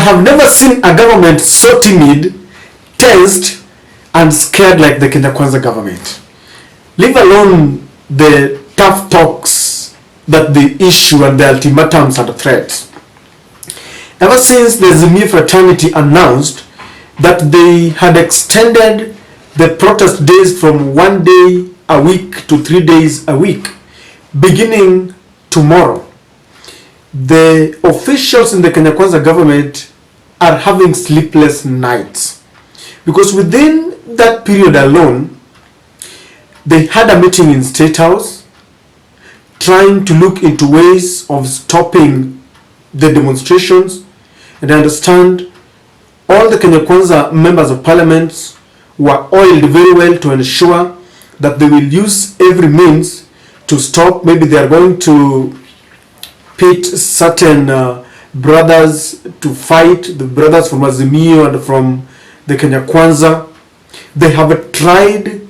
have never seen a government so timid, tensed, and scared like the Kenya Kwanza government. Leave alone the tough talks that they issue and the ultimatums and the threats. Ever since the Azimio fraternity announced that they had extended the protest days from 1 day a week to 3 days a week, beginning tomorrow, the officials in the Kenya Kwanza government are having sleepless nights, because within that period alone, they had a meeting in State House trying to look into ways of stopping the demonstrations. And I understand all the Kenya Kwanza members of parliament were oiled very well to ensure that they will use every means to stop. Maybe they are going to pit certain brothers to fight, the brothers from Azimio and from the Kenya Kwanza. They have tried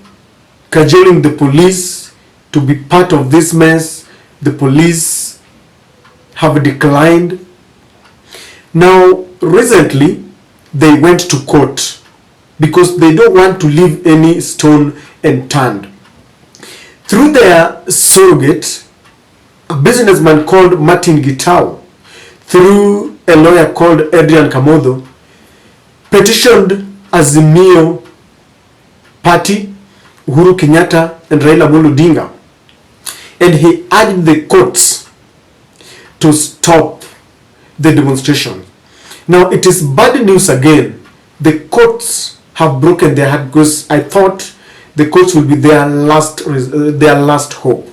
cajoling the police to be part of this mess. The police have declined. Now, recently, they went to court because they don't want to leave any stone unturned. Through their surrogate, a businessman called Martin Gitau, through a lawyer called Adrian Kamodo, petitioned Azimio Party, Uhuru Kenyatta and Raila Amolo Odinga, and he urged the courts to stop the demonstration. Now it is bad news again. The courts have broken their heart, because I thought the courts will be their last hope.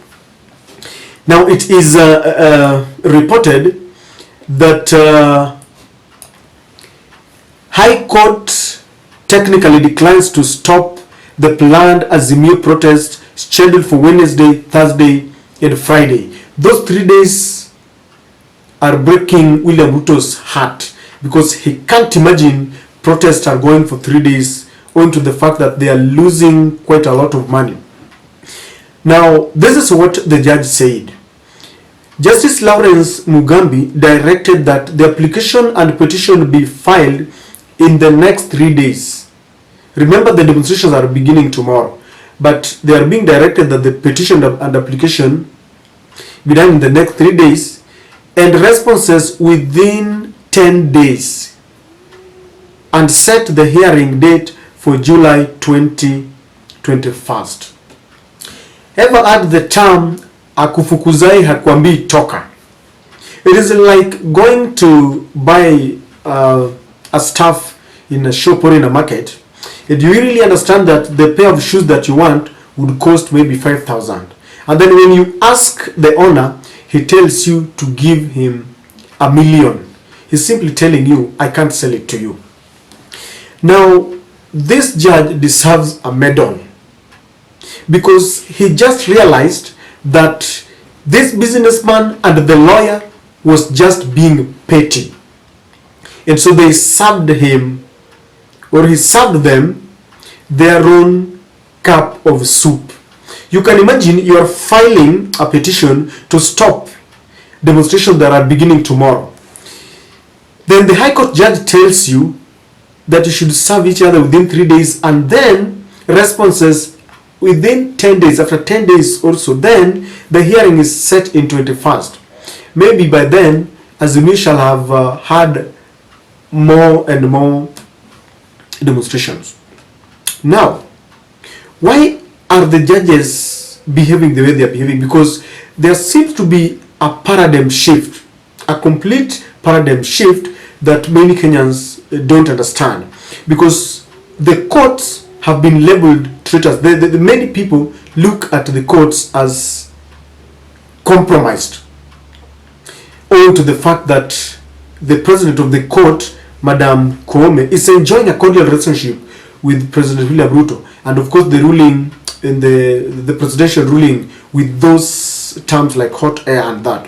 Now it is reported that High Court technically declines to stop the planned Azimio protest scheduled for Wednesday, Thursday, and Friday. Those 3 days are breaking William Ruto's heart, because he can't imagine protests are going for 3 days, owing to the fact that they are losing quite a lot of money. Now, this is what the judge said. Justice Lawrence Mugambi directed that the application and petition be filed in the next 3 days. Remember, the demonstrations are beginning tomorrow, but they are being directed that the petition and application be done in the next 3 days, and responses within 10 days, and set the hearing date for July 2021. Ever heard the term akufukuzai hakwambii toka? It is like going to buy a stuff in a shop or in a market, and you really understand that the pair of shoes that you want would cost maybe 5,000, and then when you ask the owner, he tells you to give him $1 million. He's simply telling you, I can't sell it to you. Now, this judge deserves a medal, because he just realized that this businessman and the lawyer was just being petty. And so they served him, or he served them, their own cup of soup. You can imagine you are filing a petition to stop demonstrations that are beginning tomorrow. Then the High Court judge tells you that you should serve each other within 3 days, and then responses within 10 days. After 10 days also, then the hearing is set in 21st. Maybe by then, Azimio shall have had more and more demonstrations. Now, why are the judges behaving the way they are behaving? Because there seems to be a paradigm shift, a complete paradigm shift that many Kenyans don't understand, because the courts have been labeled traitors. Many people look at the courts as compromised, owing to the fact that the president of the court, Madam Koome, is enjoying a cordial relationship with President William Ruto, and of course the ruling in the presidential ruling with those terms like hot air and that.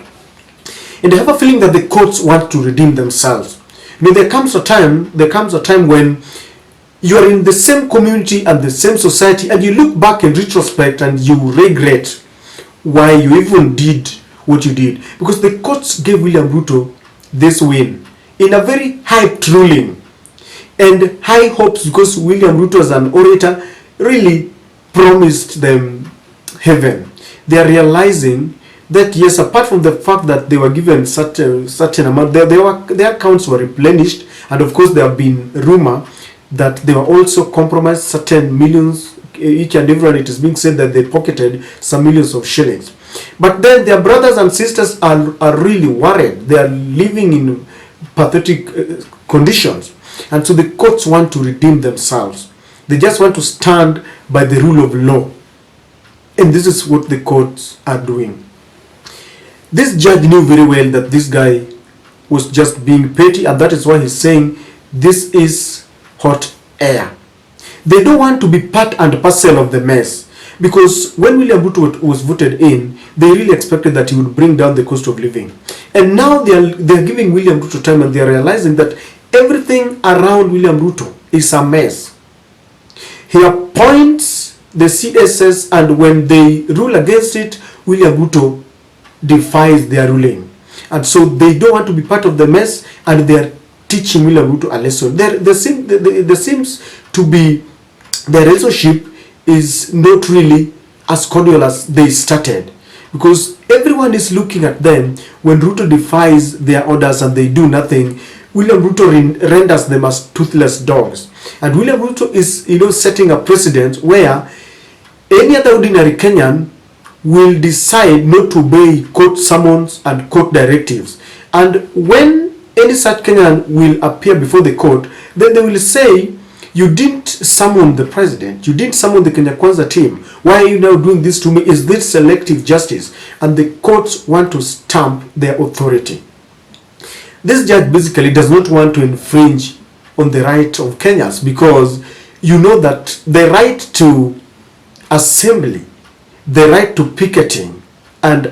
And I have a feeling that the courts want to redeem themselves. You know, there comes a time when you are in the same community and the same society, and you look back in retrospect and you regret why you even did what you did, because the courts gave William Ruto this win in a very hyped ruling and high hopes, because William Ruto as an orator really promised them heaven. They are realizing that yes, apart from the fact that they were given such an amount, their accounts were replenished, and of course there have been rumor that they were also compromised certain millions each and everyone. It is being said that they pocketed some millions of shillings. But then their brothers and sisters are really worried. They are living in pathetic conditions, and so the courts want to redeem themselves. They just want to stand by the rule of law, and this is what the courts are doing. This judge knew very well that this guy was just being petty, and that is why he's saying this is hot air. They don't want to be part and parcel of the mess, because when William Ruto was voted in, they really expected that he would bring down the cost of living. And now they are giving William Ruto time, and they are realizing that everything around William Ruto is a mess. He appoints the CSS, and when they rule against it, William Ruto defies their ruling. And so they don't want to be part of the mess, and they are teaching William Ruto a lesson. There seems to be, their relationship is not really as cordial as they started, because everyone is looking at them. When Ruto defies their orders and they do nothing, William Ruto renders them as toothless dogs. And William Ruto is, setting a precedent where any other ordinary Kenyan will decide not to obey court summons and court directives. And when any such Kenyan will appear before the court, then they will say, you didn't summon the president, you didn't summon the Kenya Kwanza team, why are you now doing this to me? Is this selective justice? And the courts want to stamp their authority. This judge basically does not want to infringe on the right of Kenyans, because you know that the right to assembly, the right to picketing and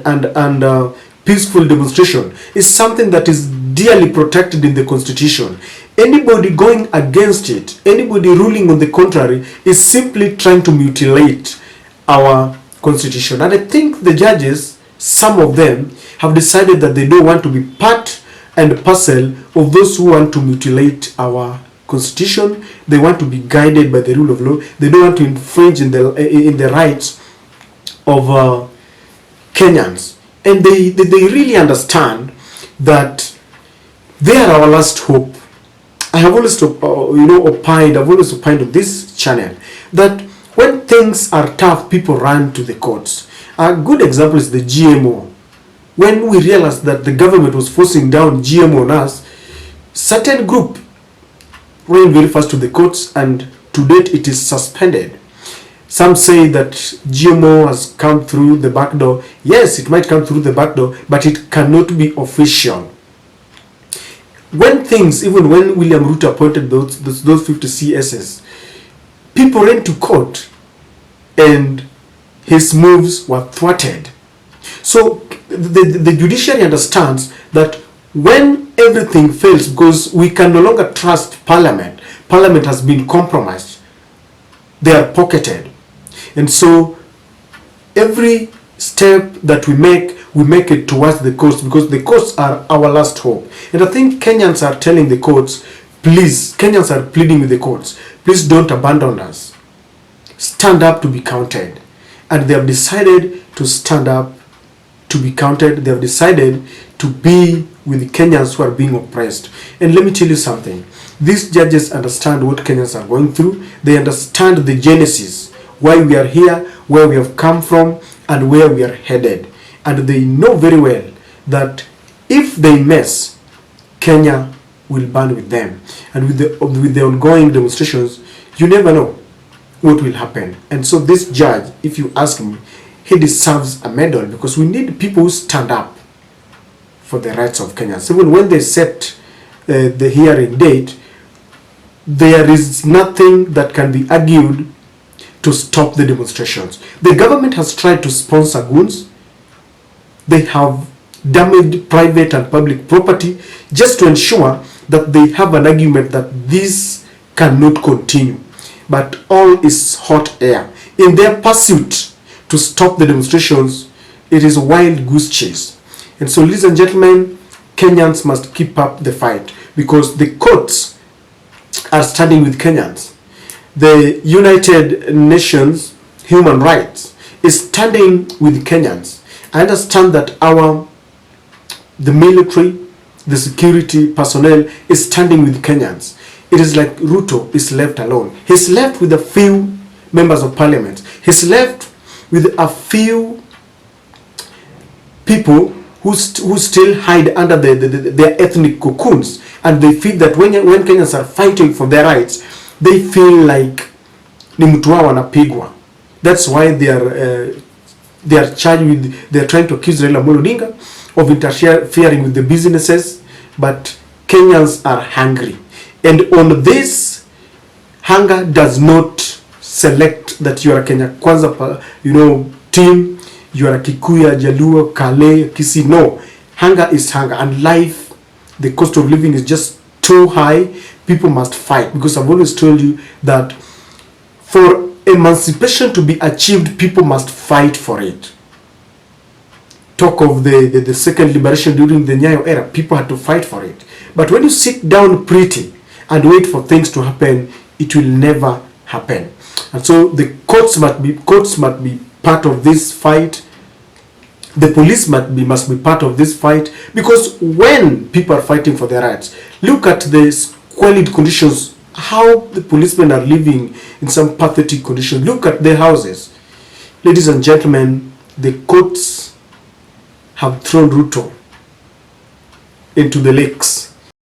peaceful demonstration is something that is dearly protected in the Constitution. Anybody going against it, anybody ruling on the contrary, is simply trying to mutilate our Constitution. And I think the judges, some of them, have decided that they don't want to be part and parcel of those who want to mutilate our Constitution. They want to be guided by the rule of law. They don't want to infringe in the rights of Kenyans. And they really understand that they are our last hope. I have always opined on this channel that when things are tough, people run to the courts. A good example is the GMO. When we realized that the government was forcing down GMO on us, certain group ran very fast to the courts, and to date it is suspended. Some say that GMO has come through the back door. Yes, it might come through the back door, but it cannot be official. When things, even when William Ruto appointed those 50 CSs, people ran to court and his moves were thwarted. So the judiciary understands that when everything fails, because we can no longer trust Parliament, Parliament has been compromised, they are pocketed. And so every step that we make it towards the courts, because the courts are our last hope. And I think Kenyans are telling the courts, please, Kenyans are pleading with the courts, please don't abandon us. Stand up to be counted. And they have decided to stand up to be counted. They have decided to be with the Kenyans who are being oppressed. And let me tell you something. These judges understand what Kenyans are going through. They understand the genesis, why we are here, where we have come from, and where we are headed. And they know very well that if they mess, Kenya will burn with them. And with the ongoing demonstrations, you never know what will happen. And so this judge, if you ask me, he deserves a medal, because we need people who stand up for the rights of Kenyans. Even when they set the hearing date, there is nothing that can be argued to stop the demonstrations. The government has tried to sponsor goons. They have damaged private and public property just to ensure that they have an argument that this cannot continue. But all is hot air. In their pursuit to stop the demonstrations, it is a wild goose chase. And so, ladies and gentlemen, Kenyans must keep up the fight, because the courts are standing with Kenyans. The United Nations Human Rights is standing with Kenyans. I understand that the military, the security personnel is standing with Kenyans. It is like Ruto is left alone. He's left with a few members of parliament. He's left with a few people who still hide under their ethnic cocoons, and they feel that when Kenyans are fighting for their rights, they feel like ni mtu wao wanapigwa. That's why they are charged with, they are trying to accuse Raila Amolo Odinga of interfering with the businesses, but Kenyans are hungry, and on this, hunger does not select that you are a Kenya Kwanza, team, you are a Kikuya, Jaluo, Kale, Kisii. No, hunger is hunger, and life, the cost of living is just too high. People must fight, because I've always told you that for emancipation to be achieved, people must fight for it. Talk of the second liberation during the Nyayo era, people had to fight for it. But when you sit down pretty and wait for things to happen, it will never happen. And so the courts must be part of this fight. The police must be part of this fight, because when people are fighting for their rights, look at the squalid conditions, how the policemen are living in some pathetic conditions. Look at their houses. Ladies and gentlemen, the courts have thrown Ruto into the lakes.